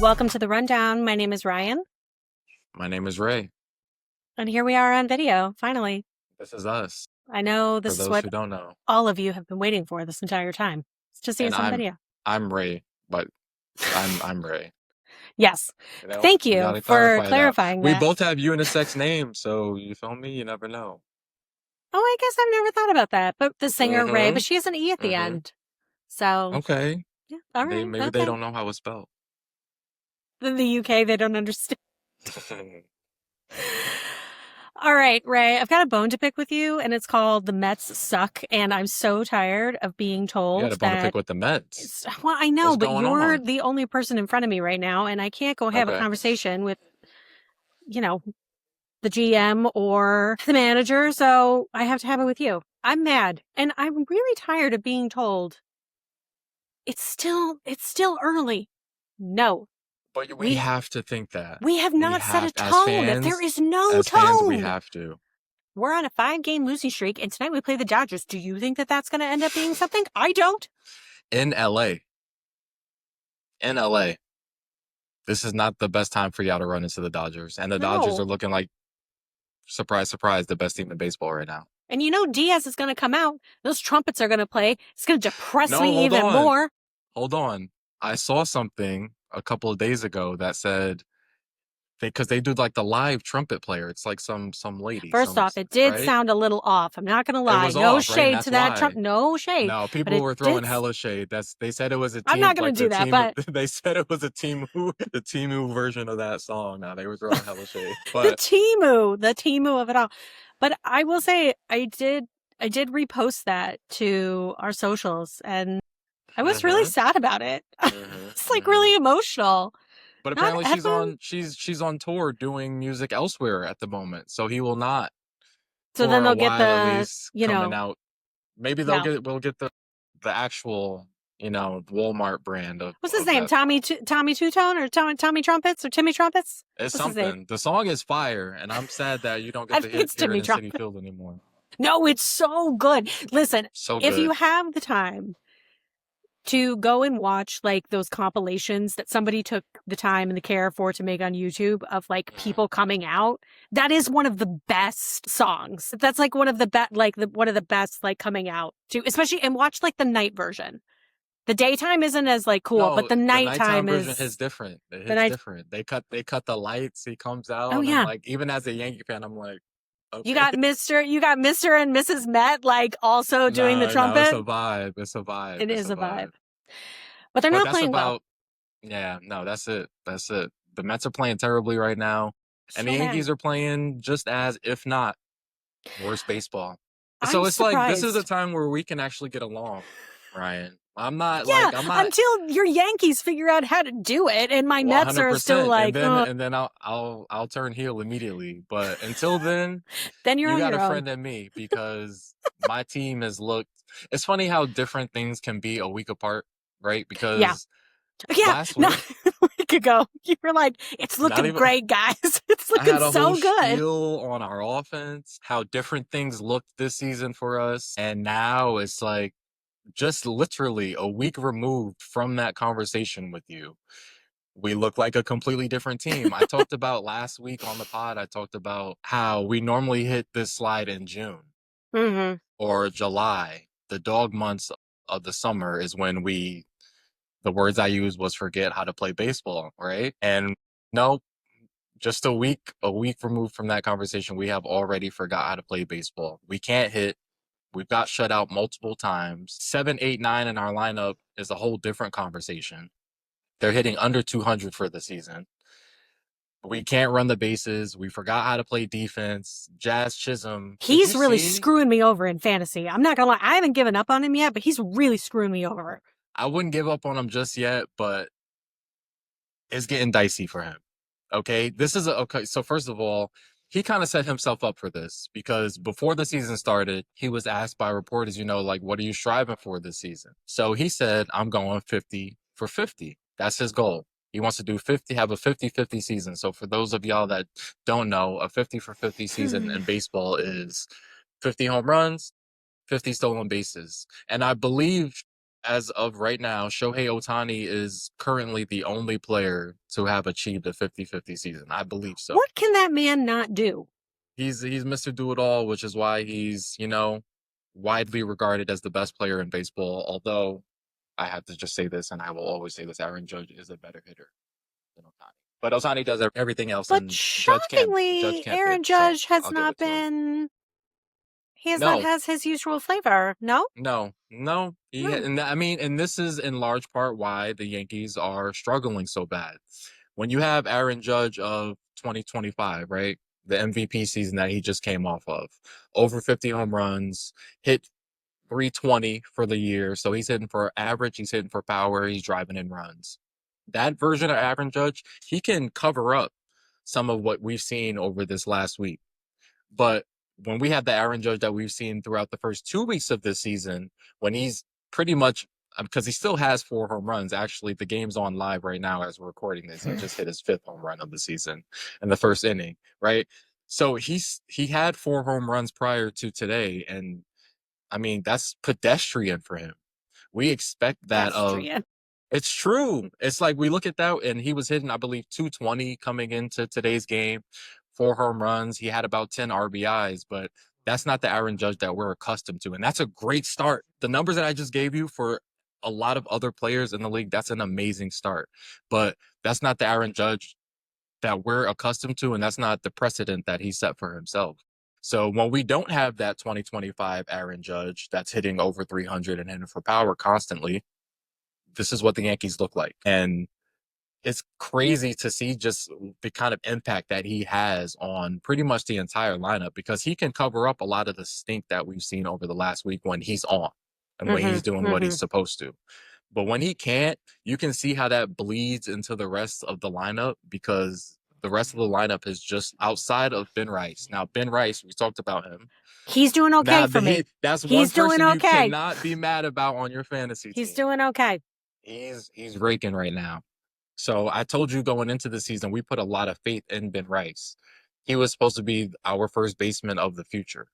Welcome to the Rundown. My name is Ryan, My name is Ray. and here we are on video, finally. This is us, I know for this is those what who don't know. all of you have been waiting for this entire time. It's to see And us on video. I'm Ray, but I'm Ray. Yes. You know, Thank we you gotta for clarify that. clarifying We that. both have unisex names, so you feel me? You never know. Oh, I guess I've never thought about that. But the singer Ray, Mm-hmm. but she has an E at the Mm-hmm. end. So, Okay. yeah, all They right, maybe they okay. don't know how it's spelled. In the UK, they don't understand. All right, Ray, I've got a bone to pick with you, and it's called The Mets Suck. And I'm so tired of being You got told a bone to pick that with the Mets. well, I know, What's but going you're on? the only person in front of me right now, and I can't go have a Okay. conversation with, you know, the GM or the manager, so I have to have it with you. I'm mad, and I'm really tired of being told it's still early. No, But we we have to think that. we have We not set a have, tone. There is no as fans, we tone. have to. We're on a 5-game losing streak, and tonight we play the Dodgers. Do you think that that's going to end up being something? I don't. In LA. In LA. This is not the best time for y'all to run into the Dodgers. And the Dodgers No. are looking like, surprise, surprise, the best team in baseball right now. And you know Diaz is going to come out. Those trumpets are going to play. It's going to depress No, me hold even on. more. Hold on. I saw something a couple of days ago that said because they do like the live trumpet player. It's like some lady, First off, it did right? sound a little off. I'm not going to It lie. was No off, right? And shade that's to that why. trump. No shade. No, But people it were did. throwing hella shade. They said it was a I'm team not going like to do that, but they said it was a team who the team who version of that song. Now they were throwing hella shade. the But Timu of it all. But I will say I did repost that to our socials, and I was really mm-hmm, sad about it. mm-hmm, It's like mm-hmm. really emotional. But Not apparently ever. she's on tour doing music elsewhere at the moment. So he will not, So then for a they'll get while at the, least, coming out. Maybe no. we'll get the actual, Walmart brand What's his of name? that Tommy song. Tommy Two Tone or Tommy Trumpets or Timmy Trumpets? It's What's his name? something. The song is fire, and I'm sad that you don't I get to think it's hear it Timmy in City Trumpet. Field anymore. No, it's so good. Listen, So if you good. have the time to go and watch like those compilations that somebody took the time and the care for to make on YouTube of like Mhm. people coming out, that is one of the best songs. That's like one of the best, like one of the best like coming out to, especially and watch like the night version. The daytime isn't as like cool, but No, the the nighttime nighttime version is hits different. It the hits night. different. They cut the lights. He comes Oh out, and yeah. like even as a Yankee fan, I'm like, You okay. got Mr. and Mrs. Met like also doing the No, it's trumpet. a vibe. It's a vibe. It It's is a a vibe. vibe. But they're But not that's playing well. about Yeah, no, that's it. That's it. The Mets are playing terribly right now, and the So bad. Yankees are playing just as, if not worse baseball. I'm So it's like this is a surprised. time where we can actually get along, Ryan. Yeah, I'm not until your Yankees figure out how to do it, and my Mets are still 100%. And like, then I'll turn heel immediately. But until then, then you're you on got your a own. friend in me because my team has looked. It's funny how different things can be a week apart, right? Yeah. Because Yeah, last not week, a week ago, you were like, it's not looking even great, guys. It's I looking had a whole so good. spiel on our offense, how different things looked this season for us. And now it's like just literally a week removed from that conversation with you. We look like a completely different team. I talked about last week on the pod, I talked about how we normally hit this slide in June Mm-hmm. or July. The dog months of the summer is when the words I used was forget how to play baseball, right? And no, just a week removed from that conversation, we have already forgot how to play baseball. We can't hit. We've got shut out multiple times. 7, 8, 9 in our lineup is a whole different conversation. They're hitting under 200 for the season. We can't run the bases. We forgot how to play defense. Jazz Chisholm. Did you He's really see? screwing me over in fantasy. I'm not gonna lie, I haven't given up on him yet, but he's really screwing me over. I wouldn't give up on him just yet, but it's getting dicey for him. Okay. Okay. So, first of all, he kind of set himself up for this because before the season started, he was asked by reporters, like, what are you striving for this season? So he said, I'm going 50 for 50. That's his goal. He wants to do 50, have a 50-50 season. So for those of y'all that don't know, a 50 for 50 season in baseball is 50 home runs, 50 stolen bases. And I believe as of right now, Shohei Ohtani is currently the only player to have achieved a 50-50 season. I believe so. What can that man not do? He's Mr. Do It All, which is why he's, widely regarded as the best player in baseball. Although I have to just say this, and I will always say this: Aaron Judge is a better hitter than Ohtani. But Ohtani does everything else, But and Judge shockingly, can't Aaron pitch, so Judge has I'll give not it to him. been. He has not No, has his usual flavor. No, no. no. And I mean, and this is in large part why the Yankees are struggling so bad. When you have Aaron Judge of 2025, right? The MVP season that he just came off of, over 50 home runs, hit 320 for the year. So he's hitting for average, he's hitting for power, he's driving in runs. That version of Aaron Judge, he can cover up some of what we've seen over this last week. But when we have the Aaron Judge that we've seen throughout the first 2 weeks of this season, when he's pretty much because he still has 4 home runs. Actually, the game's on live right now as we're recording this. He just hit his 5th home run of the season in the first inning, right? So he had 4 home runs prior to today, and I mean that's pedestrian for him. We expect that of Pedestrian. it's true. It's like we look at that, and he was hitting, I believe, 220 coming into today's game, 4 home runs. He had about 10 RBIs, but that's not the Aaron Judge that we're accustomed to. And that's a great start. The numbers that I just gave you for a lot of other players in the league, that's an amazing start. But that's not the Aaron Judge that we're accustomed to, and that's not the precedent that he set for himself. So when we don't have that 2025 Aaron Judge that's hitting over 300 and hitting for power constantly, this is what the Yankees look like. And it's crazy to see just the kind of impact that he has on pretty much the entire lineup because he can cover up a lot of the stink that we've seen over the last week when he's on and when he's doing what he's supposed to. But when he can't, you can see how that bleeds into the rest of the lineup because the rest of the lineup is just outside of Ben Rice. Now, Ben Rice, we talked about him. He's doing okay Now, for me. that's one He's doing person you okay. cannot be mad about on your fantasy He's team. doing okay. He's raking right now. So I told you going into the season, we put a lot of faith in Ben Rice. He was supposed to be our first baseman of the future,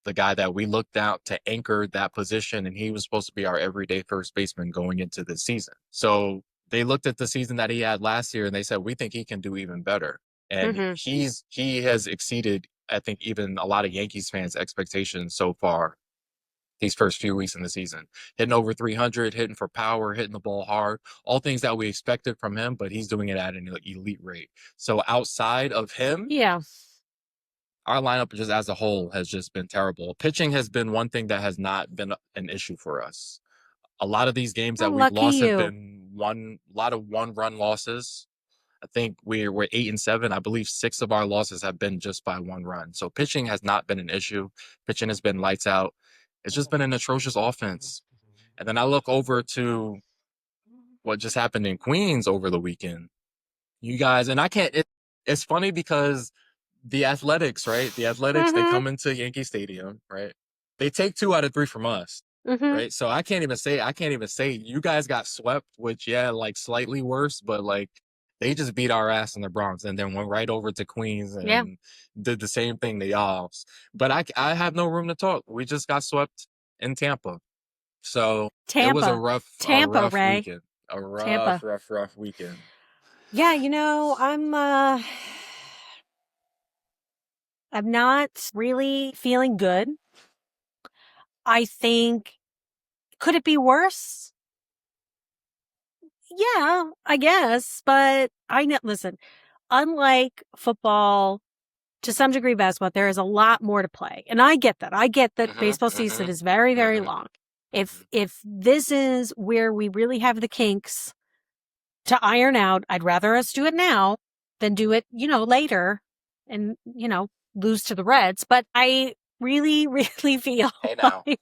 the guy that we looked out to anchor that position, and he was supposed to be our everyday first baseman going into this season. So they looked at the season that he had last year and they said, we think he can do even better. And he has exceeded, I think, even a lot of Yankees fans' expectations so far these first few weeks in the season. Hitting over 300, hitting for power, hitting the ball hard, all things that we expected from him, but he's doing it at an elite rate. So outside of him, Yeah. our lineup just as a whole has just been terrible. Pitching has been one thing that has not been an issue for us. A lot of these games Oh, that we've lucky lost have you. been a lot of one-run losses. I think we're 8-7. I believe 6 of our losses have been just by 1 run. So pitching has not been an issue. Pitching has been lights out. It's just been an atrocious offense. And then I look over to what just happened in Queens over the weekend. You guys, and I can't, it's funny because the Athletics, right? The Athletics, they Mm-hmm. come into Yankee Stadium, right? They take 2 out of 3 from us, Mm-hmm. right? So I can't even say you guys got swept, which, yeah, like slightly worse, but like they just beat our ass in the Bronx and then went right over to Queens Yeah. and did the same thing to y'all. But I have no room to talk. We just got swept in Tampa. So it was Tampa. a Tampa, rough Ray. weekend. A Tampa. rough weekend. Yeah, I'm not really feeling good. I think could it be worse? Yeah, I guess, but I know listen, unlike football, to some degree basketball, there is a lot more to play. And I get that. I get that baseball season is very, very long. If this is where we really have the kinks to iron out, I'd rather us do it now than do it, later and, lose to the Reds. But I really, really feel Hey now. like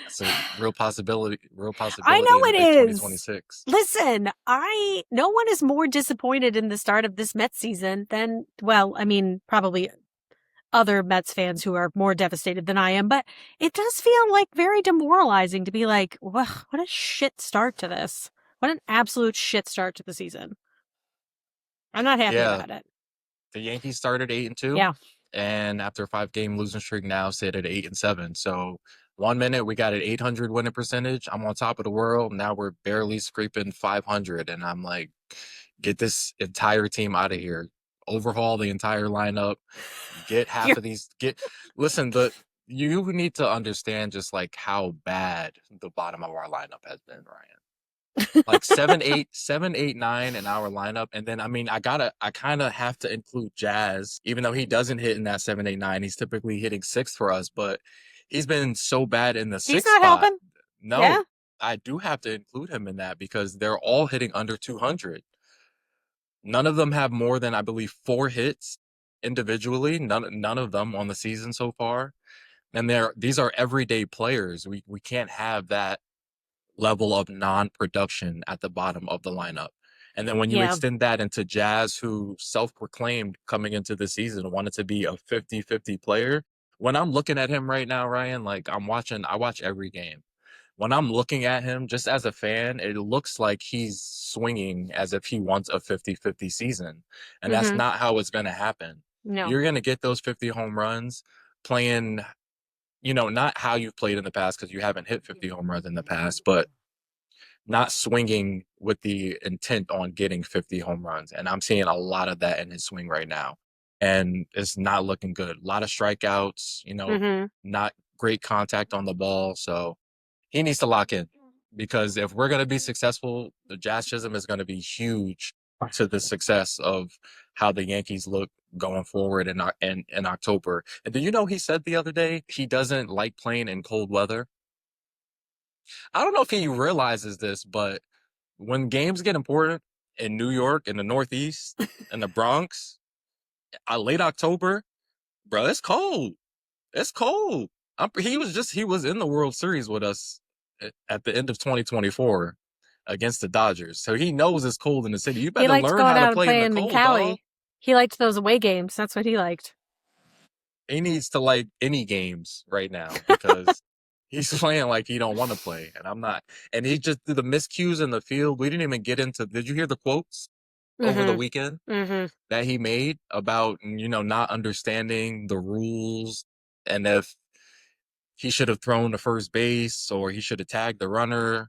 That's a real possibility I in know the it big is. 2026. Listen, no one is more disappointed in the start of this Mets season than, well, I mean, probably other Mets fans who are more devastated than I am, but it does feel like very demoralizing to be like, what a shit start to this. What an absolute shit start to the season. I'm not happy Yeah, about it. the Yankees started 8-2, Yeah. and after a 5-game losing streak now sit at 8-7. So One minute we got an 800 winning percentage. I'm on top of the world. Now we're barely scraping 500, and I'm like, get this entire team out of here. Overhaul the entire lineup. Get half You're, of these. Listen. The You need to understand just like how bad the bottom of our lineup has been, Ryan. Like 7, 8, 7, 8, 9 in our lineup, and then I kind of have to include Jazz, even though he doesn't hit in that 7, 8, 9. He's typically hitting six for us, but he's been so bad in the he's sixth not spot. helping. No, Yeah. I do have to include him in that because they're all hitting under 200. None of them have more than I believe 4 hits individually. None of them on the season so far, and these are everyday players. We can't have that level of non-production at the bottom of the lineup. And then when you Yeah. extend that into Jazz, who self-proclaimed coming into the season wanted to be a 50-50 player, when I'm looking at him right now, Ryan, like I watch every game. When I'm looking at him, just as a fan, it looks like he's swinging as if he wants a 50-50 season. And that's Mm-hmm. not how it's going to happen. No. You're going to get those 50 home runs playing, not how you've played in the past because you haven't hit 50 home runs in the past, but not swinging with the intent on getting 50 home runs. And I'm seeing a lot of that in his swing right now. And it's not looking good. A lot of strikeouts, Mm-hmm. not great contact on the ball. So he needs to lock in because if we're going to be successful, the Jazz Chisholm is going to be huge to the success of how the Yankees look going forward in October. And do you know he said the other day he doesn't like playing in cold weather? I don't know if he realizes this, but when games get important in New York, in the Northeast, in the Bronx, late October, bro, it's cold. It's cold. He was in the World Series with us at the end of 2024 against the Dodgers, so he knows it's cold in the city. You He better liked learn going how to out and play in the playing in cold, dog. Cali. He liked those away games. That's what he liked. He needs to like any games right now because he's playing like he don't want to play, and I'm not. And he just did the miscues in the field. We didn't even get into. Did you hear the quotes over the Mm-hmm. weekend Mm-hmm. that he made about not understanding the rules and if he should have thrown to first base or he should have tagged the runner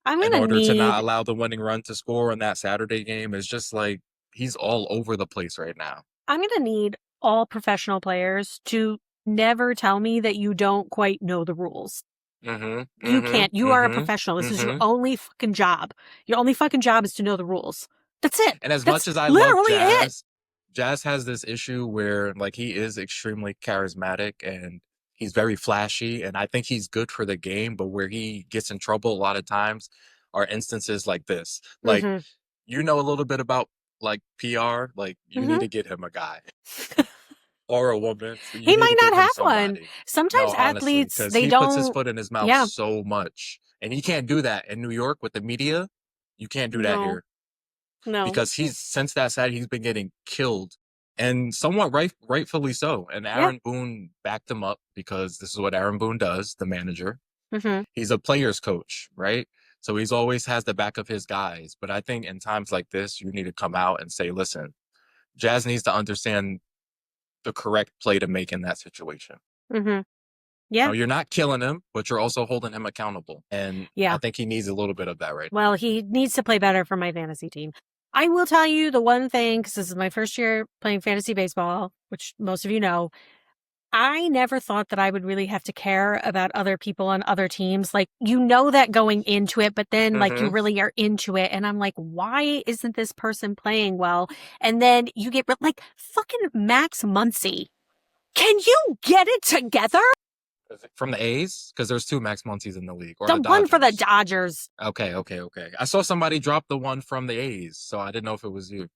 I'm in gonna order to not need allow the winning run to score in that Saturday game? It's just like he's all over the place right now. I'm gonna need all professional players to never tell me that you don't quite know the rules. Mm-hmm. You can't. Mm-hmm. You are a professional. Mm-hmm. This is your Mm-hmm. only fucking job. Your only fucking job is to know the rules. That's it. And as That's much as I love literally it. Jazz has this issue where like he is extremely charismatic and he's very flashy, and I think he's good for the game, but where he gets in trouble a lot of times are instances like this. Like, Mm-hmm. a little bit about like PR, like you need Mm-hmm. to get him a guy or a woman. So you He need might to get not him have one. somebody. No, Sometimes honestly, athletes, because they he puts his don't. foot in his mouth Yeah. so much. And he can't do that in New York with the media. You can't do that No. here No. because he's since that side he's been getting killed, and somewhat rightfully so. And Yeah. Aaron Boone backed him up because this is what Aaron Boone does, the manager. Mm-hmm. He's a player's coach, right? So he's always has the back of his guys. But I think in times like this, you need to come out and say, listen, Jazz needs to understand the correct play to make in that situation. Mm-hmm. Now, Yeah. you're not killing him, but you're also holding him accountable. And I Yeah. think he needs a little bit of that right now. Well, he needs to play better for my fantasy team. I will tell you the one thing, because this is my first year playing fantasy baseball, which most of you know. I never thought that I would really have to care about other people on other teams. Like, you know that going into it, but then like you Mm-hmm. really are into it. And I'm like, why isn't this person playing well? And then you get like fucking Max Muncy. Can you get it together? From the A's? Because there's two Max Muncies in the league, or The the one for the Dodgers. Dodgers. Okay, okay, okay. I saw somebody drop the one from the A's, so I didn't know if it was you.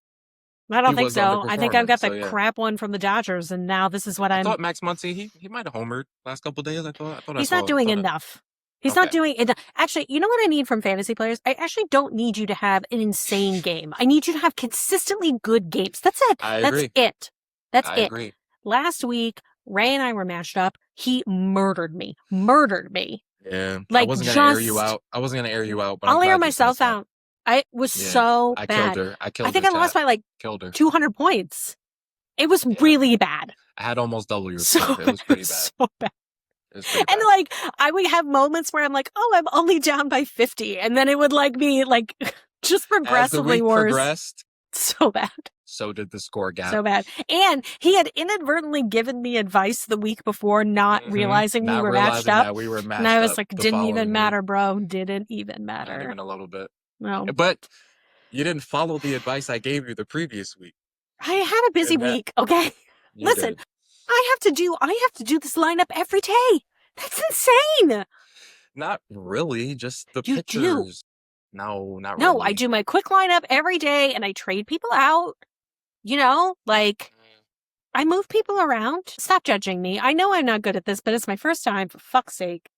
I He don't think was so. I think I've underperforming, got so the yeah. crap one from the Dodgers. And now this is what I I'm. thought Max Muncy, he might have homered last couple of days. I He's not doing enough. He's not Okay. doing it. Actually, you know what I need from fantasy players? I actually don't need you to have an insane game. I need you to have consistently good games. That's it. I That's agree. it. That's I it. agree. Last week, Ray and I were matched up. He murdered me. Murdered me. Yeah, I Like, wasn't gonna air you out. I wasn't gonna air you out, but I'm I'll air glad you said myself something. out. I was Yeah, so I killed bad. her. I I killed think her, I lost chat. by like Killed her. 200 points. It was Yeah, really bad. I had almost double your So score. It was pretty bad. so bad. It's pretty And bad. like, I would have moments where I'm like, oh, I'm only down by 50. And then it would like be like just As the progressively week worse. progressed, So bad. so did the score gap. So bad. And he had inadvertently given me advice the week before, not realizing we Not were matched realizing up. that we were And I matched was up like, the didn't even following week. matter, bro. Didn't even Not matter. even a little bit. No. But you didn't follow the advice I gave you the previous week. I had a busy And that week, okay? you Listen, did. I have to do this lineup every day. That's insane. Not really, just the You do. pitchers. No, not No, I really. do my quick lineup every day and I trade people out. You know, like I move people around. Stop judging me. I know I'm not good at this, but it's my first time, for fuck's sake.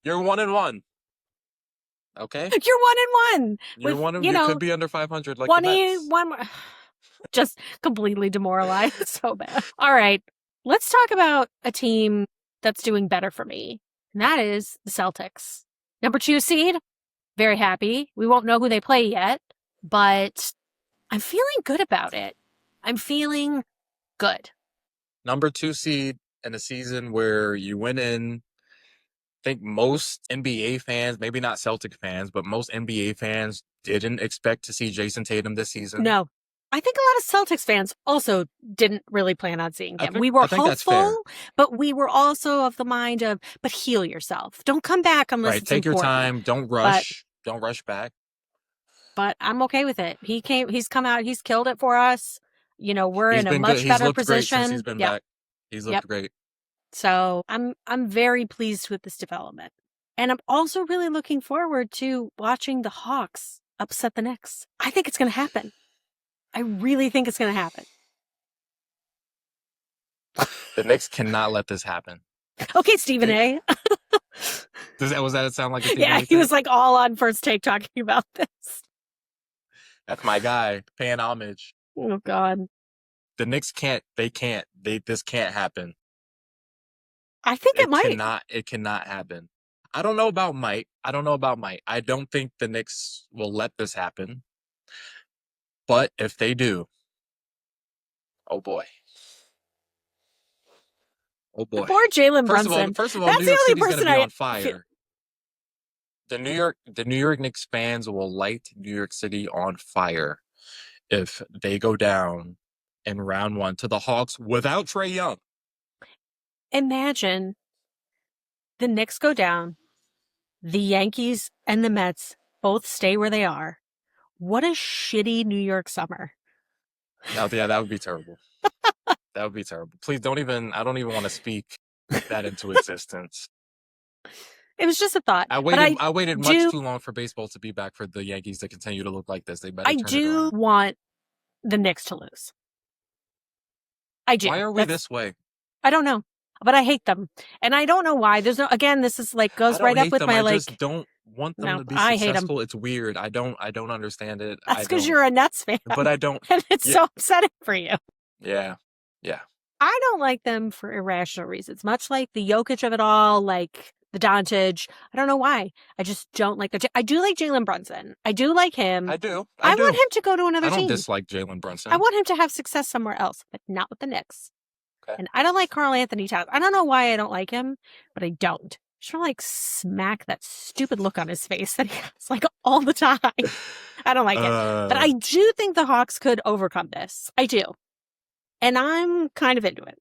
You're 1-1. Okay? You're 1-1 You're with, one of you could be under 500 like the Mets. 21. Just completely demoralized. So bad. All right. Let's talk about a team that's doing better for me. And that is the Celtics. Number 2 seed. Very happy. We won't know who they play yet, but I'm feeling good about it. I'm feeling good. Number 2 seed in a season where you went in. I think most NBA fans, maybe not Celtic fans, but most NBA fans didn't expect to see Jason Tatum this season. No. I think a lot of Celtics fans also didn't really plan on seeing him. We were I think that's fair. hopeful, but we were also of the mind of, but heal yourself. Don't come back unless Right. it's Take your important. time. Don't rush. Don't rush back. But I'm okay with it. He's come out, he's killed it for us. You know, we're He's in a been good. much He's better looked great since he's position. been Yep. back. He's looked Yep. great. So I'm very pleased with this development. And I'm also really looking forward to watching the Hawks upset the Knicks. I think it's going to happen. I really think it's going to happen. The Knicks cannot let this happen. Okay, Stephen A. Was that sound like a Stephen Yeah, A he thing? was like all on First Take talking about this. That's my guy, paying homage. Oh God. The Knicks can't. They can't. This can't happen. I think it might. It cannot happen. I don't know about might. I don't think the Knicks will let this happen. But if they do, oh boy. Oh boy. Poor Jalen Brunson. First of all, That's New the York only City's going to person be I on fire. The New York Knicks fans will light New York City on fire if they go down in round 1 to the Hawks without Trae Young. Imagine the Knicks go down, the Yankees and the Mets both stay where they are. What a shitty New York summer. Oh, yeah, that would be terrible. That would be terrible. Please don't even, I don't even want to speak that into existence. It was just a thought. I waited much too long for baseball to be back for the Yankees to continue to look like this. They better turn it around. I do want the Knicks to lose. I do. Why are we this way? I don't know, but I hate them. And I don't know why. There's no, again, this is like, goes right up with my like. I just don't want them to be successful. It's weird. I don't understand it. That's because you're a Nets fan. But I don't. And it's so upsetting for you. Yeah. Yeah. I don't like them for irrational reasons, much like the Jokic of it all, like the Doncic. I don't know why. I just don't like the. I do like Jalen Brunson. I do like him. I do. I want him to go to another team. I don't dislike Jalen Brunson. I want him to have success somewhere else, but not with the Knicks. Okay. And I don't like Karl Anthony Towns. I don't know why I don't like him, but I don't. Just want to like smack that stupid look on his face that he has like all the time. I don't like it. But I do think the Hawks could overcome this. I do. And I'm kind of into it.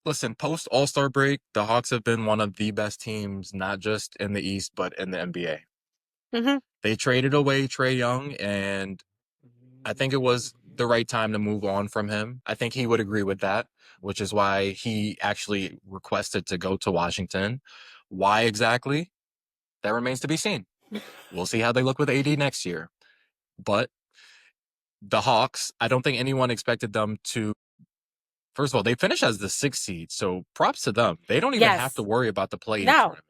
Listen, post All-Star break, the Hawks have been one of the best teams, not just in the East, but in the NBA. Mm-hmm. They traded away Trae Young, and I think it was the right time to move on from him. I think he would agree with that, which is why he actually requested to go to Washington. Why exactly? That remains to be seen. We'll see how they look with AD next year. But the Hawks, I don't think anyone expected them to. First of all, they finish as the 6th seed, so props to them. They don't even have to worry about the play-in tournament.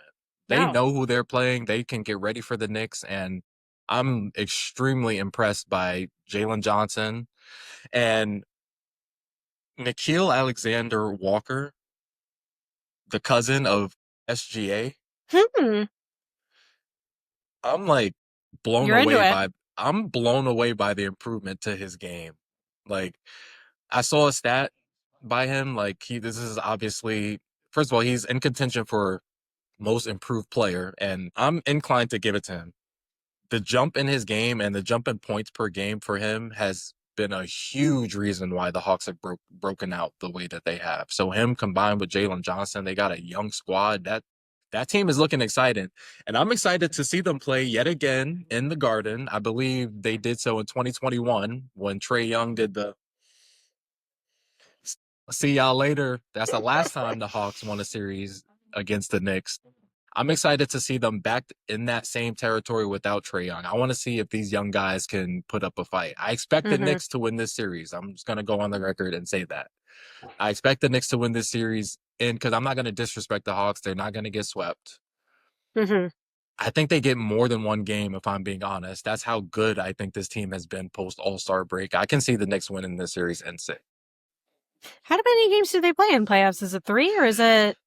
They know who they're playing. They can get ready for the Knicks, and I'm extremely impressed by Jalen Johnson and Nickeil Alexander-Walker, the cousin of SGA. I'm like blown away by the improvement to his game. Like, I saw a stat by him. Like, this is obviously first of all, he's in contention for most improved player, and I'm inclined to give it to him. The jump in his game and the jump in points per game for him has been a huge reason why the Hawks have broken out the way that they have. So him combined with Jalen Johnson, they got a young squad. That team is looking exciting. And I'm excited to see them play yet again in the Garden. I believe they did so in 2021 when Trae Young did the see y'all later. That's the last time the Hawks won a series against the Knicks. I'm excited to see them back in that same territory without Trae Young. I want to see if these young guys can put up a fight. I expect the Mm-hmm. Knicks to win this series. I'm just going to go on the record and say that. I expect the Knicks to win this series, and because I'm not going to disrespect the Hawks, they're not going to get swept. Mm-hmm. I think they get more than one game, if I'm being honest. That's how good I think this team has been post All-Star break. I can see the Knicks winning this series in six. How many games do they play in playoffs? Is it 3 or is it?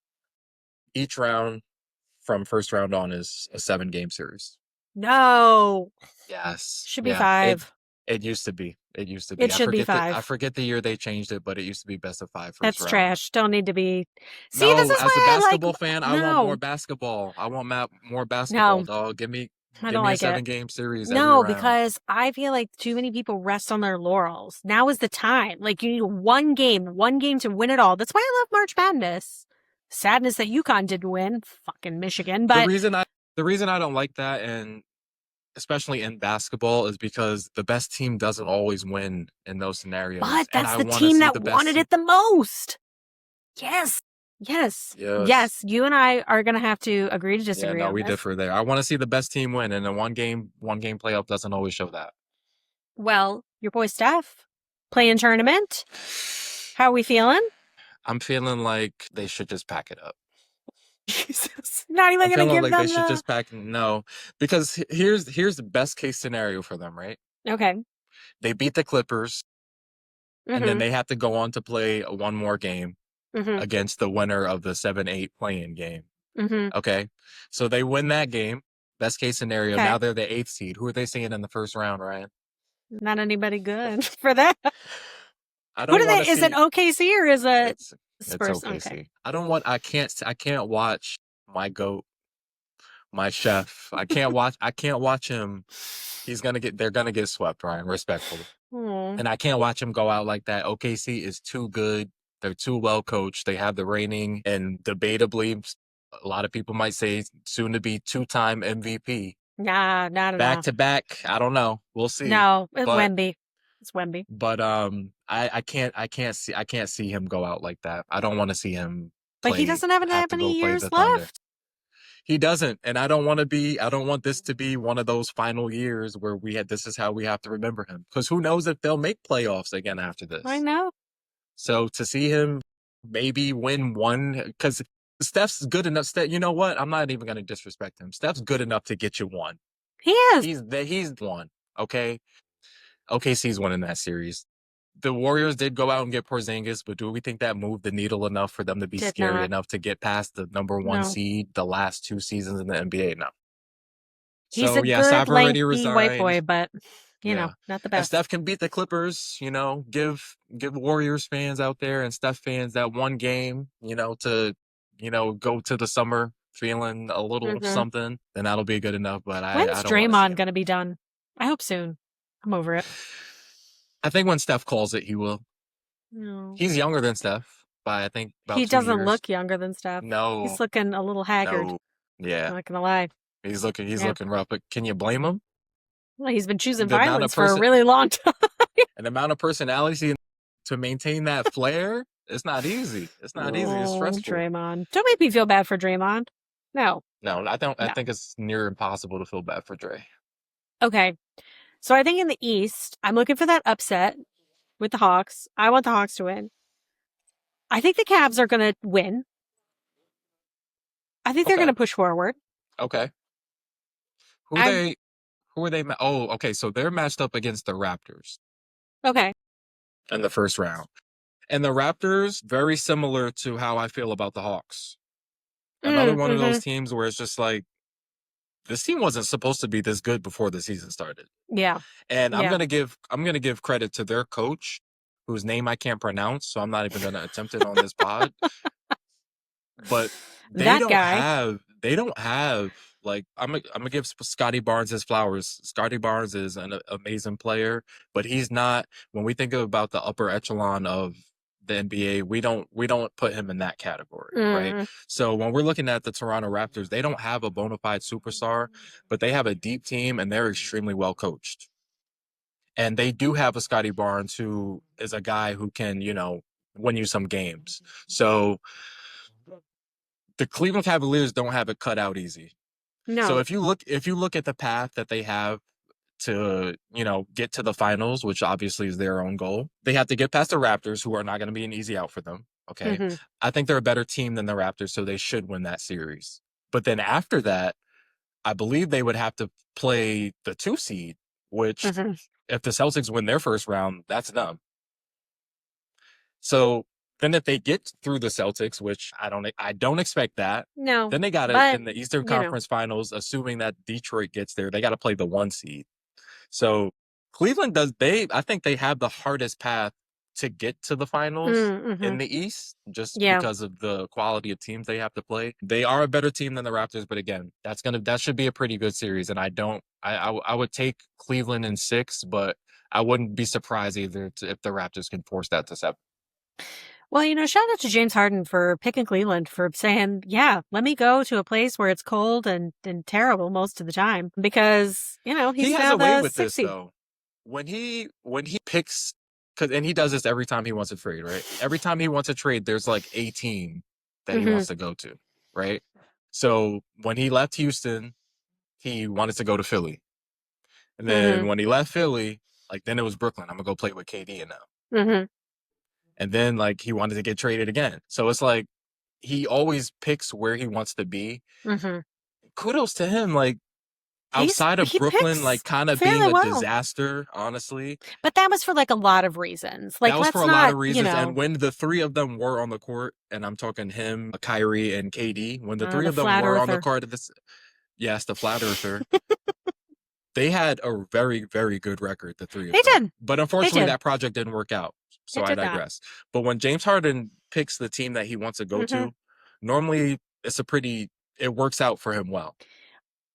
Each round from first round on is a 7-game series. No. Yes. Should be Yeah. 5. It used to be. It used to It be. should be 5. I forget the year they changed it, but it used to be best of 5 first That's round. trash. Don't need to be. See, this No, is as a why I like. basketball fan, I want more No. basketball. I want more basketball, No. dog. I Give don't me a like it. 7-game series every No, round. because I feel like too many people rest on their laurels. Now is the time. Like, you need one game to win it all. That's why I love March Madness. Sadness that UConn didn't win. Fucking Michigan. The But reason I don't like that, and especially in basketball, is because the best team doesn't always win in those scenarios. And that's I the want to team see that the best wanted team. it the most. Yes. Yes. Yes. Yes. You and I are going to have to agree to Yeah, disagree no, on we this. differ there. I want to see the best team win, and a one game playoff doesn't always show that. Well, your boy Steph playing tournament. How are we feeling? I'm feeling like they should just pack it up. Jesus. Not even I'm going to feeling give like they them should the. just pack. No, because here's the best case scenario for them, right? Okay. They beat the Clippers, and then Mm-hmm. they have to go on to play one more game Mm-hmm. against the winner of the 7-8 play-in game. Mm-hmm. Okay, so they win that game. Best case scenario. Okay. Now they're the 8th seed. Who are they seeing in the first round, Ryan? Not anybody good for that. I What don't are want they? to Is it see. OKC or is it It's Spurs? Okay. OKC. I don't want. I can't watch my goat, my chef. I can't watch him. They're gonna get swept, Ryan, respectfully. Oh. And I can't watch him go out like that. OKC is too good. They're too well coached. They have the reigning and debatably, a lot of people might say soon to be 2-time MVP. Nah, not at Back all. to back. I don't know. We'll see. No, it's But Wemby. It's Wemby. I can't see him go out like that. I don't want to see him But he doesn't have have that to go many play years the Thunder. left. He doesn't, and I don't want this to be one of those final years where this is how we have to remember him. Because who knows if they'll make playoffs again after I this. know. So to see him maybe win one, because Steph's good enough. You know what? I'm not even going to disrespect him. Steph's good enough to get you one. He is. He's one. Okay. OKC's winning that series. The Warriors did go out and get Porzingis, but do we think that moved the needle enough for them to be Did scary not. enough to get past the number 1 No. seed the last 2 seasons in the NBA? No. He's So a yes, good, I've already lanky white boy, resigned. but, Yeah. not the If best. Steph can beat the Clippers, give Warriors fans out there and Steph fans that one game, to, go to the summer feeling a little Mm-hmm. something, then that'll be good enough. But I When's don't want to see Draymond him. going to be done? I hope soon. I'm over it. I think when Steph calls it, he will. No. He's younger than Steph by I think He about 2 doesn't years. look younger than Steph. No, He's looking a little haggard. no, yeah, Not gonna lie. he's Yeah. looking rough. But can you blame him? Well, he's been choosing The amount of violence for a really long time. personality to maintain that flair, it's not easy. It's not easy. It's Oh, stressful. Draymond. Don't make me feel bad for Draymond. No. No, I don't. I No. think it's near impossible to feel bad for Dre. Okay. So I think in the East, I'm looking for that upset with the Hawks. I want the Hawks to win. I think the Cavs are going to win. I think they're Okay. going to push forward. Okay. Who I they? Who are they? Oh, okay. So they're matched up against the Raptors Okay. in the first round, and the Raptors very similar to how I feel about the Hawks. Another one of those Mm-hmm. teams where it's just like this team wasn't supposed to be this good before the season started. Yeah. And Yeah. I'm gonna give credit to their coach, whose name I can't pronounce, so I'm not even gonna attempt it on this pod. but That guy. they don't have like I'm gonna give Scotty Barnes his flowers. Scotty Barnes is an amazing player, but he's not. When we think about the upper echelon of the NBA, we don't put him in that category, right? Mm, So when we're looking at the Toronto Raptors, they don't have a bona fide superstar, but they have a deep team and they're extremely well coached. And they do have a Scotty Barnes who is a guy who can, win you some games. So the Cleveland Cavaliers don't have it cut out easy. So no. if you look at the path that they have to, get to the finals, which obviously is their own goal, they have to get past the Raptors, who are not going to be an easy out for them. Okay. Hmm. I think they're a better team than the Raptors, so they should win that series. But then after that, I believe they would have to play the 2 seed, which Hmm. if the Celtics win their first round, that's them. So then if they get through the Celtics, which I don't expect that, No, then they got it but in the Eastern you know, Conference Finals, assuming that Detroit gets there, they got to play the 1 seed. So Cleveland I think they have the hardest path to get to the finals mm-hmm. in the East just Yeah. because of the quality of teams they have to play. They are a better team than the Raptors, but again, that should be a pretty good series. And I would take Cleveland in 6, but I wouldn't be surprised either if the Raptors can force that to 7. Well, shout out to James Harden for picking Cleveland, for saying, yeah, let me go to a place where it's cold and terrible most of the time because, He he's has now a way the with sixth this seed. though. When he picks, cause and he does this every time he wants to trade, right? Every time he wants to trade, there's like a team that he Hmm. wants to go to, right? So when he left Houston, he wanted to go to Philly. And Hmm. then when he left Philly, like then it was Brooklyn. I'm gonna go play with KD now. Hmm. And then like he wanted to get traded again. So it's like he always picks where he wants to be. Hmm. Kudos to him. Like outside of He Brooklyn, picks like kind of being fairly a well, disaster, honestly. but that was for like a lot of reasons. That Like, was for let's a lot not, of reasons. And when the 3 of them were on the court, and I'm talking him, Kyrie, and KD, when the 3 the of them flat were on the earther. court, yes, the flat earther, they had a very, very good record, the 3 of They them. did. But They unfortunately, did. that project didn't work out. So It I did not. digress. But when James Harden picks the team that he wants to go Hmm. to, normally it works out for him well.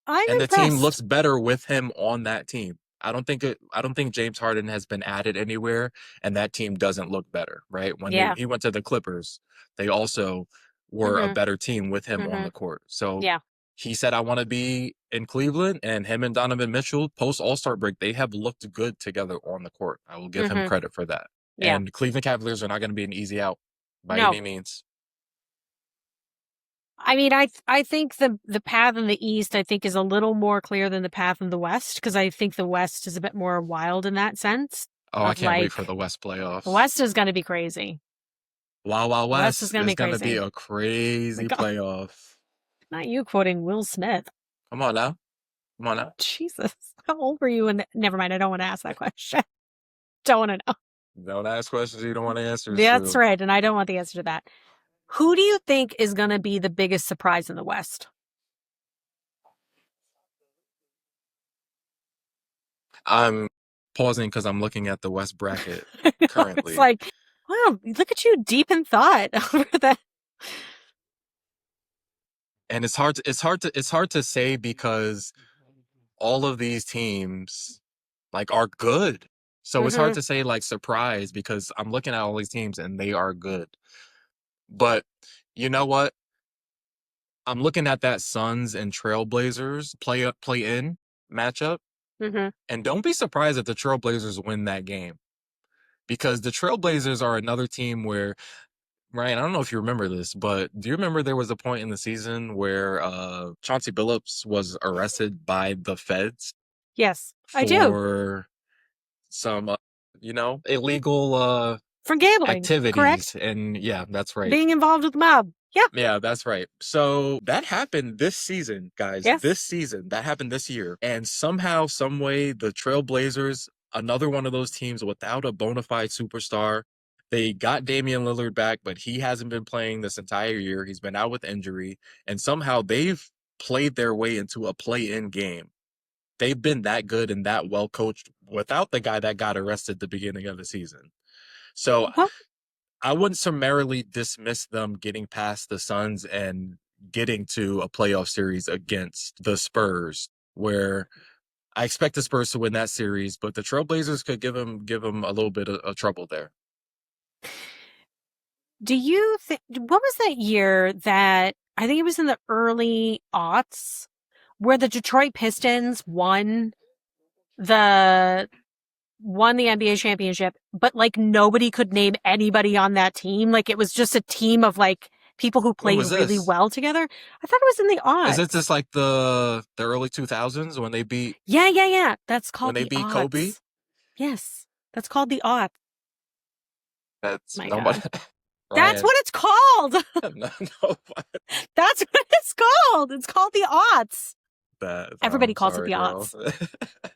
I'm And the team impressed. looks better with him on that team. I don't think James Harden has been added anywhere and that team doesn't look better, right? When Yeah. he went to the Clippers, they also were a Hmm. better team with him on Hmm. the court. So Yeah. he said, I want to be in Cleveland, and him and Donovan Mitchell post All-Star break, they have looked good together on the court. I will give him Hmm. credit for that. Yeah. And Cleveland Cavaliers are not going to be an easy out by No. any means. I mean, I think the path in the East, I think, is a little more clear than the path in the West, because I think the West is a bit more wild in that sense Oh, I of can't wait for like, the West the playoffs. West is going to be crazy. Wild Wild The West is West going to is be going to be crazy. a crazy Like, oh, playoff. not you quoting Will Smith. Come on now. Come on now. Jesus. How old were you? And never mind. I don't want to ask that question. Don't want to know. Don't ask questions you don't want answers That's to. right. And I don't want the answer to that. Who do you think is going to be the biggest surprise in the West? I'm pausing because I'm looking at the West bracket It's currently. like, wow, look at you deep in thought over that. And it's hard to say because all of these teams like are good. So it's hard Hmm. to say like surprise because I'm looking at all these teams and they are good. But you know what? I'm looking at that Suns and Trailblazers play in matchup, Hmm. and don't be surprised if the Trailblazers win that game because the Trailblazers are another team where, Ryan, I don't know if you remember this, but do you remember there was a point in the season where Chauncey Billups was arrested by the feds Yes, I do. for some, illegal From gambling, correct? activities? And yeah, that's right. Being involved with the mob. Yeah. Yeah, that's right. So that happened this season, guys. Yes. This season, that happened this year. And somehow, some way, the Trailblazers, another one of those teams without a bona fide superstar, they got Damian Lillard back, but he hasn't been playing this entire year. He's been out with injury. And somehow they've played their way into a play-in game. They've been that good and that well coached without the guy that got arrested at the beginning of the season. So Well. I wouldn't summarily dismiss them getting past the Suns and getting to a playoff series against the Spurs, where I expect the Spurs to win that series, but the Trailblazers could give them a little bit of trouble there. Do you think, what was that year that, I think it was in the early aughts, where the Detroit Pistons the won the NBA championship, but like nobody could name anybody on that team. Like it was just a team of like people who When played was really this? well together. I thought it was in the Is it just aughts. like the early 2000s when Yeah, yeah, yeah. That's when called they the beat Kobe? aughts. Yes. That's called the aughts. That's My nobody. God. That's Ryan. what it's called. No, no, That's what it's called. It's called the aughts. that. Everybody I'm calls it sorry, the girl. aughts.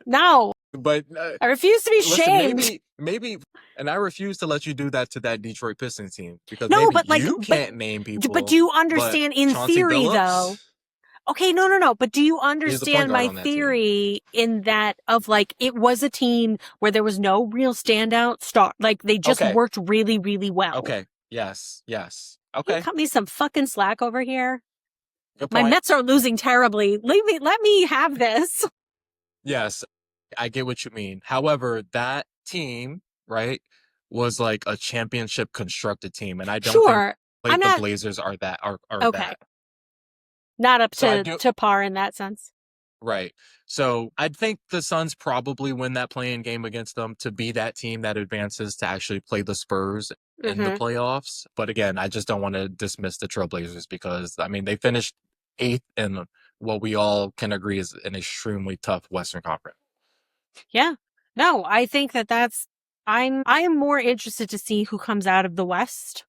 No, But I refuse to be listen, shamed. maybe, and I refuse to let you do that to that Detroit Pistons team because No, maybe but like, you can't name but do people, you but understand in Chauncey theory though? Billups, Okay, no, no, no. But do you he's the point understand guard my on that team. theory in that of like it was a team where there was no real standout star. Like they just Okay, worked really, really well. okay, yes, yes, You okay, cut me some fucking slack over here. good My point. Mets are losing terribly. Let me have this. Yes, I get what you mean. However, that team, right, was like a championship constructed team, and I don't think Sure. I'm like the not Blazers are okay. that. Not up So I do to par in that sense. right. So I think the Suns probably win that playing game against them to be that team that advances to actually play the Spurs in the Mm-hmm. playoffs. But again, I just don't want to dismiss the Trailblazers because I mean they finished eighth in what we all can agree is an extremely tough Western Conference. Yeah. No, I think that's I am more interested to see who comes out of the West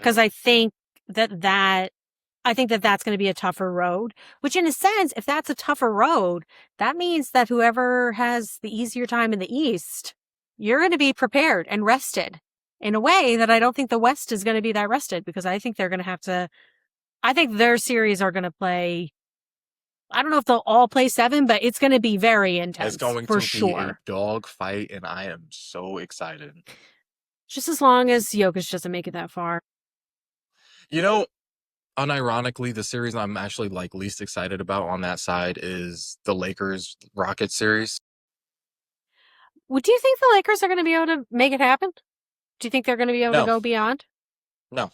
because Hmm. I think that that's going to be a tougher road, which in a sense, if that's a tougher road, that means that whoever has the easier time in the East, you're going to be prepared and rested in a way that I don't think the West is going to be that rested because I think they're going to have to, I think their series are going to play, I don't know if they'll all play seven, but it's going to be very It's intense going for to be a sure. dog fight, and I am so excited. Just as long as Jokic doesn't make it that far. You know, unironically, the series I'm actually like least excited about on that side is the Lakers Rockets series. Do you think the Lakers are going to be able to make it happen? Do you think they're going to be able to No, go beyond? no,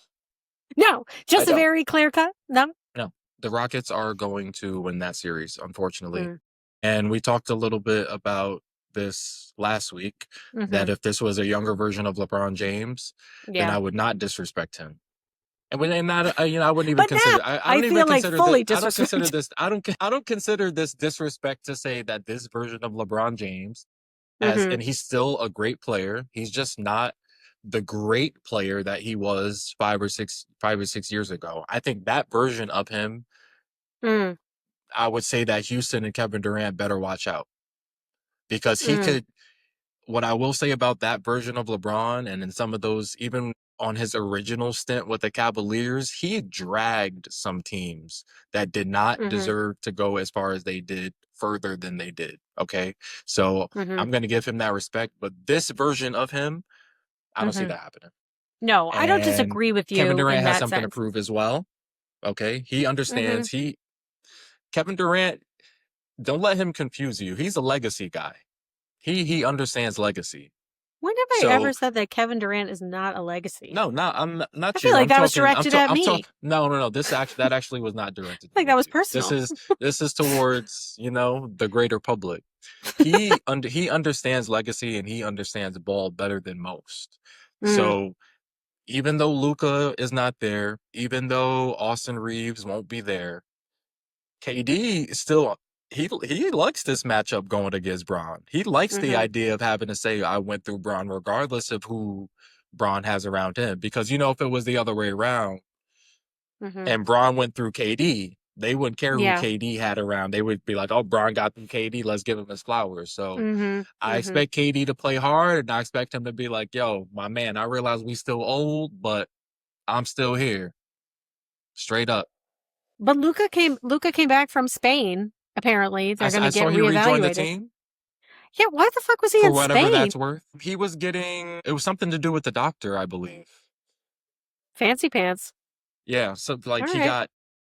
No, I just a don't. very clear cut. No. No, the Rockets are going to win that series, unfortunately. Mm, And we talked a little bit about this last week hmm that if this was a younger version of LeBron James, then Yeah. I would not disrespect him. And when and not, I wouldn't even But now consider. I I don't even feel like consider this. fully I don't consider disrespect. this. I don't consider this disrespect to say that this version of LeBron James as, hmm and he's still a great player. He's just not the great player that he was 5 or 6 years ago. I think that version of him, Mm, I would say that Houston and Kevin Durant better watch out because he mm, could. What I will say about that version of LeBron and in some of those, even on his original stint with the Cavaliers, he dragged some teams that did not hmm deserve to go as far as they did further than they did. Okay. So hmm I'm going to give him that respect. But this version of him, I don't see hmm that happening. No, I don't And disagree with Kevin you Durant in has that something to sense. prove as well. Okay. He hmm understands. Kevin Durant, don't let him confuse you. He's a legacy guy. He understands legacy. When have I ever So said that Kevin Durant is not a legacy? no, I not feel you. like that was directed at I'm me. talking. No, no, no. That actually was not directed Like that towards was you. This personal. is this is towards the greater public. He understands legacy and he understands ball better than most. Mm, So even though Luca is not there, even though Austin Reeves won't be there, KD is still he likes this matchup going against Braun. He likes the hmm idea of having to say I went through Braun regardless of who Braun has around him. Because if it was the other way around hmm and Braun went through KD, they wouldn't care who Yeah. KD had around. They would be like, "Oh, Braun got through KD. Let's give him his flowers." So hmm I hmm expect KD to play hard, and I expect him to be like, "Yo, my man, I realize we still old, but I'm still here." Straight up. But Luca came back from Spain. Apparently, they're going to I get saw he rejoined the reevaluated. team. Yeah, why the fuck was he For in whatever Spain? that's worth. He was getting it was something to do with the doctor, I believe. Fancy pants. Yeah, so All like he right. got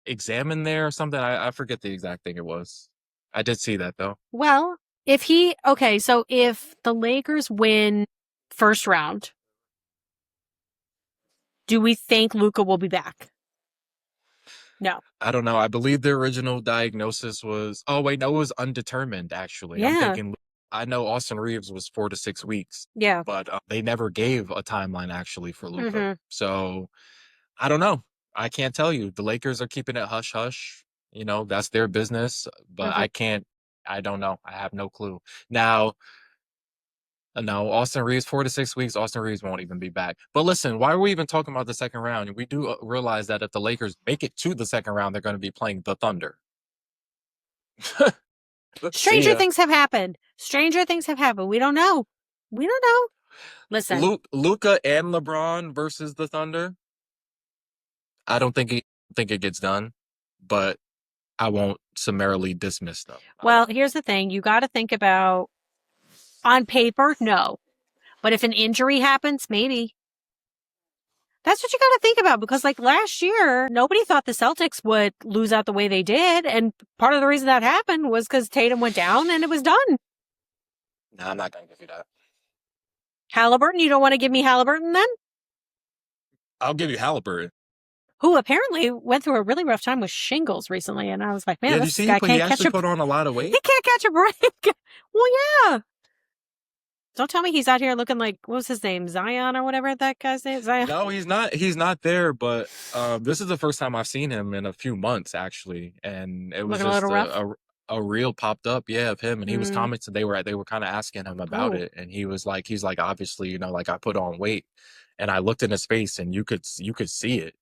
examined there or something. I forget the exact thing it was. I did see that though. Well, okay, so if the Lakers win first round, do we think Luca will be back? No. I don't know. I believe the original diagnosis was, oh wait, no, it was undetermined actually. I'm Yeah. thinking, I know Austin Reeves was 4 to 6 weeks, Yeah. but they never gave a timeline actually for Luca. Mm-hmm. So I don't know. I can't tell you. The Lakers are keeping it hush hush. You know, that's their business, but Mm-hmm. I can't, I don't know. I have no clue. Now, no, Austin Reeves, 4 to 6 weeks, Austin Reeves won't even be back. But listen, why are we even talking about the second round? We do realize that if the Lakers make it to the second round, they're going to be playing the Thunder. See Stranger ya. things have happened. Stranger things have happened. We don't know. We don't know. Listen, Luca and LeBron versus the Thunder. I don't think it gets done, but I won't summarily dismiss them. I well, won't. here's the thing. You got to think about on paper, no. But if an injury happens, maybe. That's what you got to think about because, like last year, nobody thought the Celtics would lose out the way they did. And part of the reason that happened was because Tatum went down and it was done. No, I'm not gonna give you that. Halliburton, you don't want to give me Halliburton then? I'll give you Halliburton. Who apparently went through a really rough time with shingles recently. And I was like, Yeah, man, did you this see guy he can't catch actually a, put on a lot of he weight? can't catch a break. Well, yeah. Don't tell me he's out here looking like, what was his name? Zion or whatever that guy's name? Zion. No, he's not. He's not there. But this is the first time I've seen him in a few months, actually, and it was Looking a little just rough. a reel popped up, yeah, of him, and he was Mm. commenting. They were kind of asking him about Oh. it, and he's like, obviously, like I put on weight, and I looked in his face, and you could see it.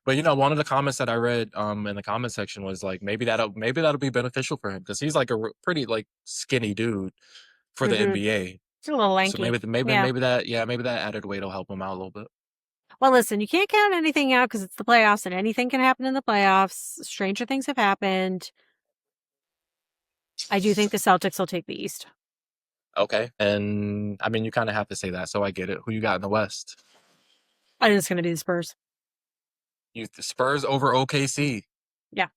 But one of the comments that I read in the comment section was like maybe that'll be beneficial for him because he's like a pretty like skinny dude for the Mm-hmm. NBA. A little So lanky. Yeah. maybe that added weight will help him out a little bit. Well, listen, you can't count anything out because it's the playoffs and anything can happen in the playoffs. Stranger things have happened. I do think the Celtics will take the East. Okay. And I mean, you kind of have to say that, so I get it. Who you got in the West? I think it's going to be the Spurs. You Spurs over OKC. Yeah.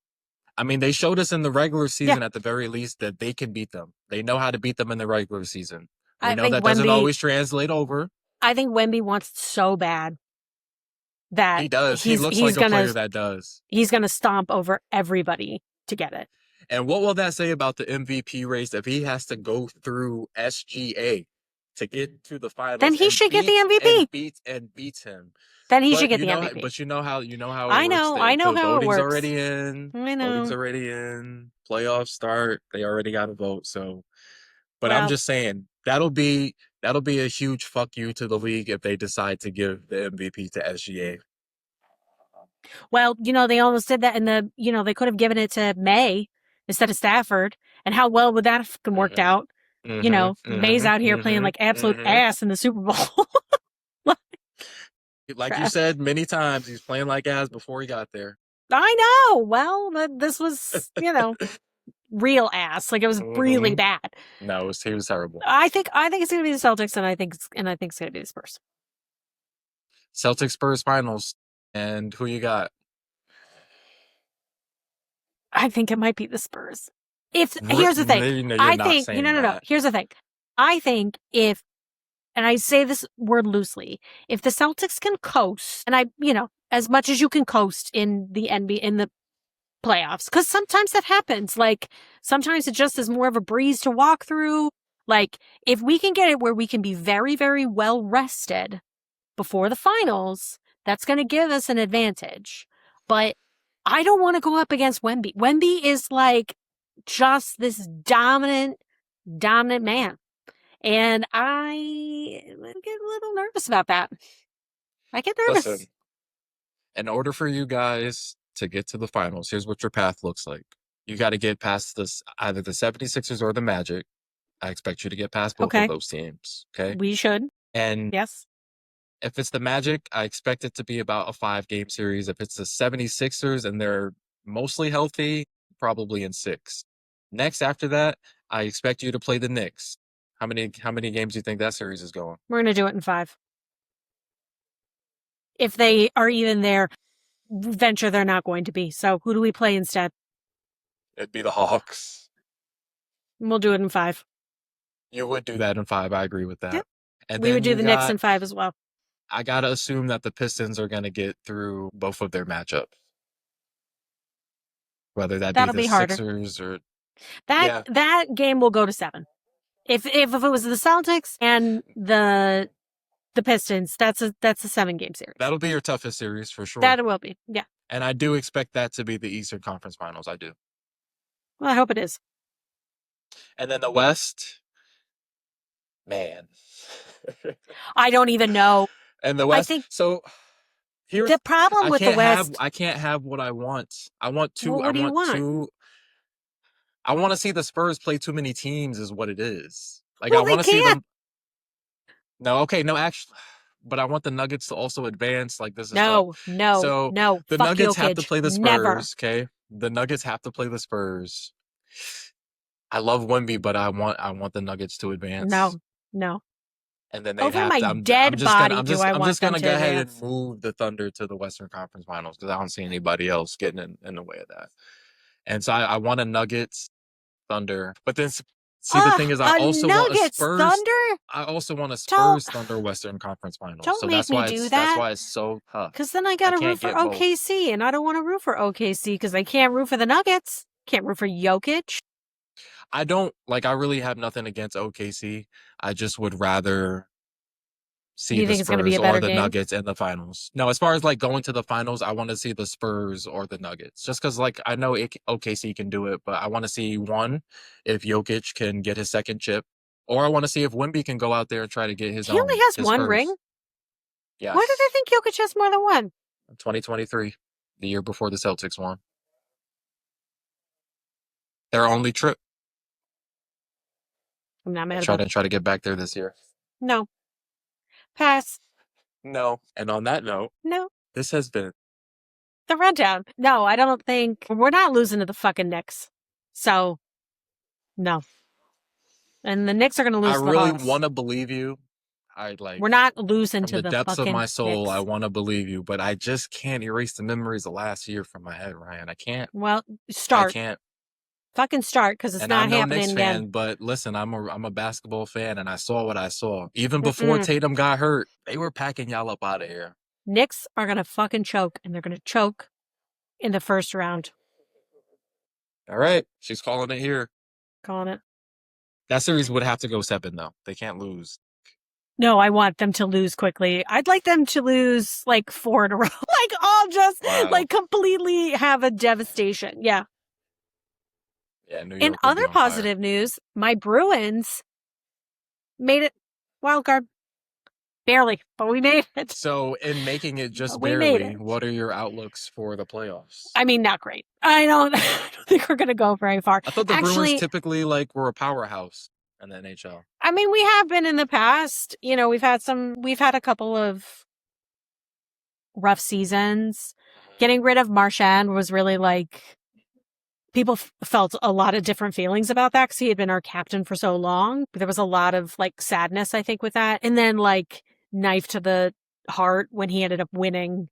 I mean, they showed us in the regular Yeah. season at the very least that they can beat them. They know how to beat them in the regular season. We I know think that doesn't Wemby, always translate over. I think Wemby wants it so bad that He does. He looks he's like a gonna player that does. he's gonna stomp over everybody to get it. And what will that say about the MVP race if he has to go through SGA to get to the Then finals he and should get the MVP. beats him? Then he should get the MVP. But you know how it I works. know, I know The how it voting's works. already in. I Voting's know. already in. Playoffs start. They already got a vote. So, but I'm Well, just saying that'll be a huge fuck you to the league if they decide to give the MVP to SGA. they almost did that in they could have given it to May instead of Stafford. And how well would that have fucking worked Mm-hmm. out? Mm-hmm. May's out here playing Mm-hmm. like absolute Mm-hmm. ass in the Super Bowl. Like you said many times, he's playing like ass before he got there. I know. Well, this was, real ass. Like it was really Mm-hmm. bad. No, he was terrible. I think it's gonna be the Celtics, and I think it's gonna be the Spurs. Celtics Spurs finals, and who you got? I think it might be the Spurs. If here's the thing, No, you're I not think saying no. that. Here's the thing, I think if, and I say this word loosely, if the Celtics can coast, and as much as you can coast in the NBA in the playoffs, because sometimes that happens. Like sometimes it just is more of a breeze to walk through. Like if we can get it where we can be very, very well rested before the finals, that's going to give us an advantage. But I don't want to go up against Wemby. Wemby is like just this dominant man. And I get a little nervous about that. I get nervous. Listen, in order for you guys to get to the finals, here's what your path looks like. You got to get past this either the 76ers or the Magic. I expect you to get past both of Okay. those teams. Okay. We should. And Yes. if it's the Magic, I expect it to be about a 5 game series. If it's the 76ers and they're mostly healthy, probably in 6. Next, after that, I expect you to play the Knicks. How many games do you think that series is going? We're going to do it in 5. If they are even there, venture they're not going to be. So who do we play instead? It'd be the Hawks. We'll do it in 5. You would do that in 5. I agree with Yeah. that. And We would then do you the Knicks got, in 5 as well. I gotta assume that the Pistons are gonna get through both of their matchups, whether that be That'll the be harder. Sixers or yeah. That game will go to 7. If it was the Celtics and the Pistons, that's a 7-game series. That'll be your toughest series for sure. That it will be. Yeah. And I do expect that to be the Eastern Conference Finals. I do. Well, I hope it is. And then the West, man. I don't even know. And the I West. think So here's the problem with the West. I can't have what I want. I want two. Well, I what do you want want? two. I want to see the Spurs play too many teams, is what it is. Like I Well, they want to see can't. them. No, okay, no, actually, but I want the Nuggets to also advance. Like this is tough. No. So the Fuck Nuggets have to Jokic. play the Never. Spurs. Okay, the Nuggets have to play the Spurs. I love Wemby, but I want the Nuggets to advance. No. And then they'd Over have my to. I'm dead just gonna. body, do I I'm want just them gonna to go ahead and advance? move the Thunder to the Western Conference Finals because I don't see anybody else getting in the way of that. And so I want a Nuggets Thunder, but then see the thing is I A also want a Nuggets Spurs. Thunder? I also want a Don't Spurs Thunder Western Conference Finals. don't So make me do that's that. why it's so tough. Because then I I gotta root can't for get both. OKC, and I don't want to root for OKC because I can't root for the Nuggets. Can't root for Jokic. I don't like. I really have nothing against OKC. I just would rather see You the think it's gonna be Spurs a or better the game? Nuggets in the finals. No, as far as like going to the finals, I want to see the Spurs or the Nuggets. Just because like I know OKC can do it, but I want to see one if Jokic can get his second chip, or I want to see if Wemby can go out there and try to get He only has his one first. ring. Why did I Yes, think Jokic has more than one? 2023, the year before the Celtics won. Their only trip. I'm not mad Try about to it. try to get back there this year. No. Pass. No. And on that note, No. this has been The rundown. No, I don't think we're not losing to the fucking Knicks. So no. And the Knicks are gonna I lose to the really Hawks. want to believe you. I We're like not losing from to the the depths of fucking my soul, I Knicks. want to believe you, but I just can't erase the memories of last year from my head, Ryan. I can't. Well, I start. can't. Fucking start, because it's And I'm not no happening Knicks again. fan, but listen, I'm a basketball fan, and I saw what I saw. Even before Mm-mm. Tatum got hurt, they were packing y'all up out of here. Knicks are gonna fucking choke, and they're gonna choke in the first round. All right, she's calling it here. Calling it. That series would have to go 7 though. They can't lose. No, I want them to lose quickly. I'd like them to lose like 4 in a row. Like all just Wow. like completely have a devastation. Yeah. Yeah, New York In would other be on positive news, my Bruins made it wild card. Barely, but we made it. So, in making it just We made barely, it. what are your outlooks for the playoffs? I mean, not great. I don't think we're going to go very far. I thought the Actually, Bruins typically like were a powerhouse in the NHL. I mean, we have been in the past. You know, we've had a couple of rough seasons. Getting rid of Marchand was really like, people felt a lot of different feelings about that because he had been our captain for so long. There was a lot of like sadness, I think, with that. And then like knife to the heart when he ended up winning,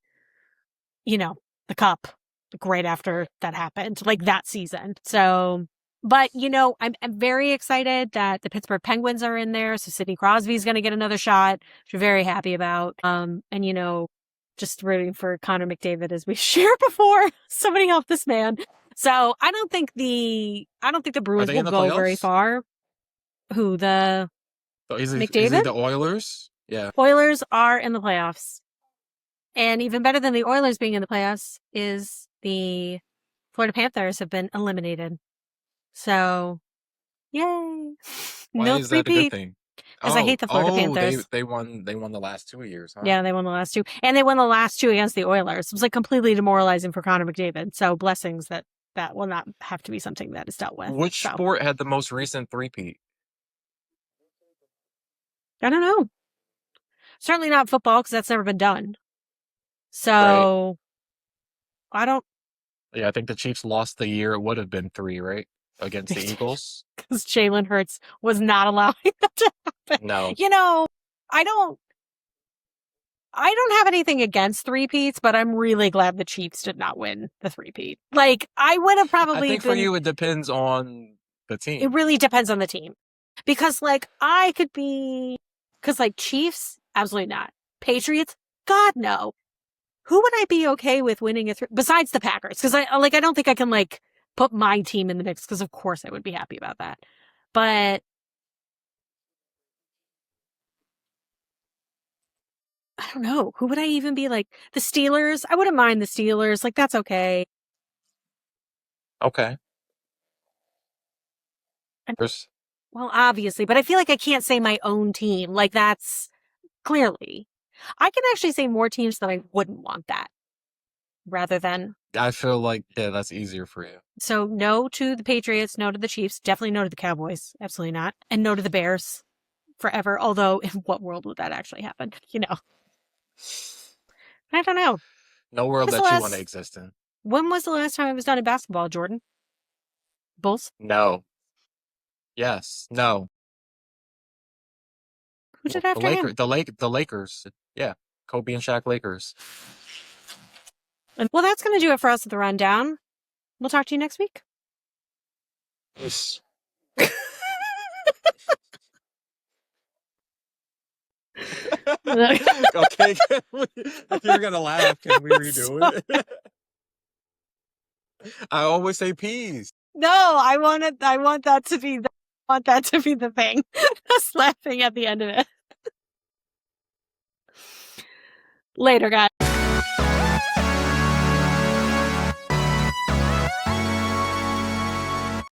you know, the cup like, right after that happened, like that season. So, but you know, I'm very excited that the Pittsburgh Penguins are in there. So Sidney Crosby's going to get another shot, which we're very happy about. And you know, just rooting for Connor McDavid as we shared before. Somebody help this man. So I don't think the Bruins will go very far. Who the McDavid? Is he the Oilers? Yeah. Oilers are in the playoffs. And even better than the Oilers being in the playoffs is the Florida Panthers have been eliminated. So, yay. Why No is that a good thing? Because I hate the Florida Panthers. They won the last 2 years, huh? Yeah, they won the last 2. And they won the last 2 against the Oilers. It was like completely demoralizing for Connor McDavid. So blessings that will not have to be something that is dealt with. Which sport had the most recent three-peat? I don't know. Certainly not football because that's never been done. So, right. I don't. Yeah, I think the Chiefs lost the year it would have been 3, right? Against the Eagles. Because Jalen Hurts was not allowing that to happen. No. You know, I don't. I don't have anything against three-peats, but I'm really glad the Chiefs did not win the three-peat. Like, I would have I probably think for been. you, it depends on the It team. really depends on the team. Because, like, I could be. Because, like, Chiefs, absolutely not. Patriots, God, no. Who would I be okay with winning a besides the Packers? Because I don't think I can, like, put my team in the mix, because of course I would be happy about that. But I don't know. Who would I even be like? The Steelers? I wouldn't mind the Steelers. Like, that's okay. Okay. And, There's well, obviously, but I feel like I can't say my own team. Like, that's clearly. I can actually say more teams that I wouldn't want that rather than. I feel like, yeah, that's easier for you. So, no to the Patriots, no to the Chiefs, definitely no to the Cowboys. Absolutely not. And no to the Bears forever. Although, in what world would that actually happen? You know, I don't know. No world that you want to exist in. When was the last time it was done in basketball, Jordan? Bulls? No. Yes. No. Who did The after him? Lakers. The Lakers. Yeah. Kobe and Shaq Lakers. Well, that's going to do it for us at the rundown. We'll talk to you next week. Yes. Okay. If you're gonna laugh, can we redo it? I always say peas. No, I want that to be the thing. Just laughing at the end of it. Later, guys.